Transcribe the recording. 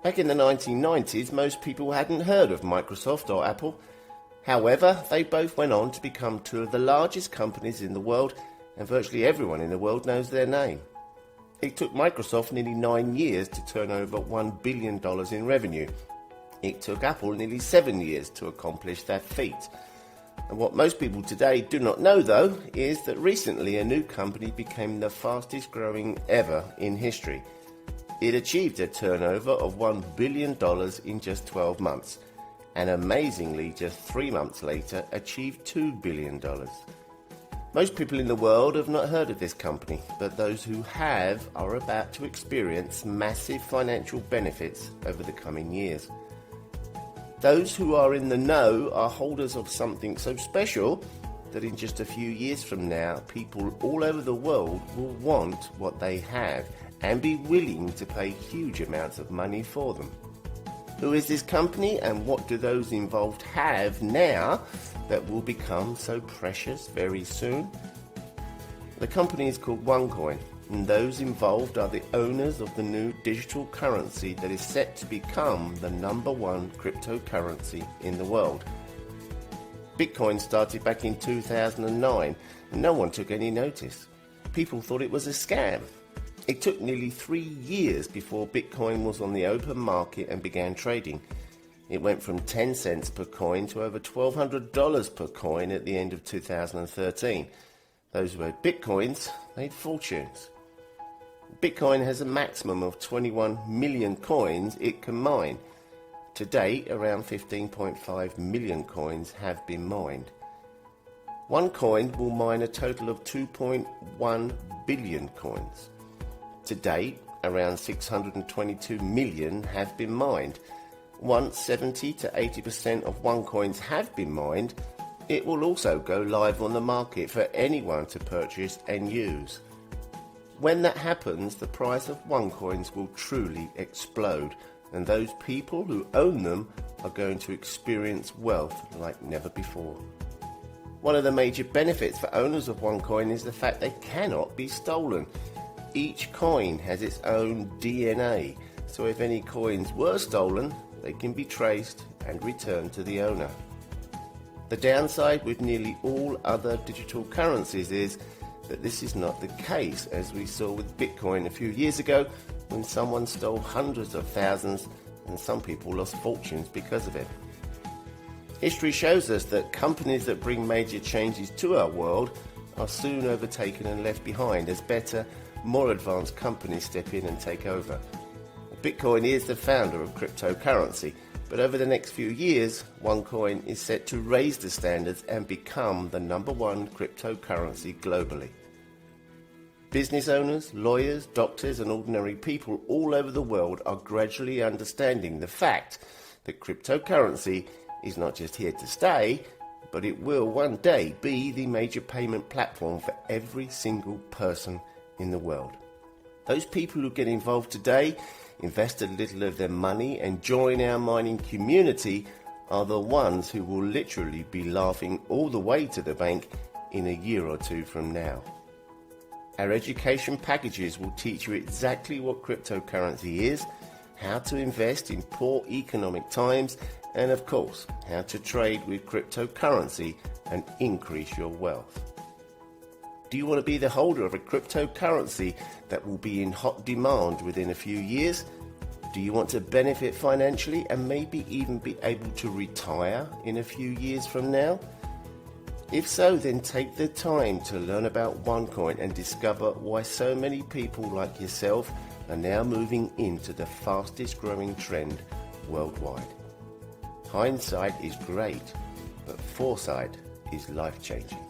Back in the 1990s, most people hadn't heard of Microsoft or Apple. However, they both went on to become two of the largest companies in the world, and virtually everyone in the world knows their name. It took Microsoft nearly 9 years to turn over $1 billion in revenue. It took Apple nearly 7 years to accomplish that feat. And what most people today do not know, though, is that recently a new company became the fastest growing ever in history. It achieved a turnover of $1 billion in just 12 months, and amazingly, just 3 months later, achieved $2 billion. Most people in the world have not heard of this company, but those who have are about to experience massive financial benefits over the coming years. Those who are in the know are holders of something so special that in just a few years from now, people all over the world will want what they have and be willing to pay huge amounts of money for them. Who is this company, and what do those involved have now that will become so precious very soon? The company is called ONECOIN, and those involved are the owners of the new digital currency that is set to become the #1 cryptocurrency in the world. Bitcoin started back in 2009, and no one took any notice. People thought it was a scam. It took nearly 3 years before Bitcoin was on the open market and began trading. It went from 10 cents per coin to over $1,200 per coin at the end of 2013. Those who had Bitcoins made fortunes. Bitcoin has a maximum of 21 million coins it can mine. To date, around 15.5 million coins have been mined. One coin will mine a total of 2.1 billion coins. To date, around 622 million have been mined. Once 70 to 80% of OneCoins have been mined, it will also go live on the market for anyone to purchase and use. When that happens, the price of OneCoins will truly explode, and those people who own them are going to experience wealth like never before. One of the major benefits for owners of OneCoin is the fact they cannot be stolen. Each coin has its own DNA, so if any coins were stolen, they can be traced and returned to the owner. The downside with nearly all other digital currencies is that this is not the case, as we saw with Bitcoin a few years ago when someone stole hundreds of thousands and some people lost fortunes because of it. History shows us that companies that bring major changes to our world are soon overtaken and left behind as better, more advanced companies step in and take over. Bitcoin is the founder of cryptocurrency, but over the next few years, OneCoin is set to raise the standards and become the #1 cryptocurrency globally. Business owners, lawyers, doctors, and ordinary people all over the world are gradually understanding the fact that cryptocurrency is not just here to stay, but it will one day be the major payment platform for every single person in the world. Those people who get involved today, invest a little of their money and join our mining community are the ones who will literally be laughing all the way to the bank in a year or two from now. Our education packages will teach you exactly what cryptocurrency is, how to invest in poor economic times, and of course, how to trade with cryptocurrency and increase your wealth. Do you want to be the holder of a cryptocurrency that will be in hot demand within a few years? Do you want to benefit financially and maybe even be able to retire in a few years from now? If so, then take the time to learn about OneCoin and discover why so many people like yourself are now moving into the fastest growing trend worldwide. Hindsight is great, but foresight is life-changing.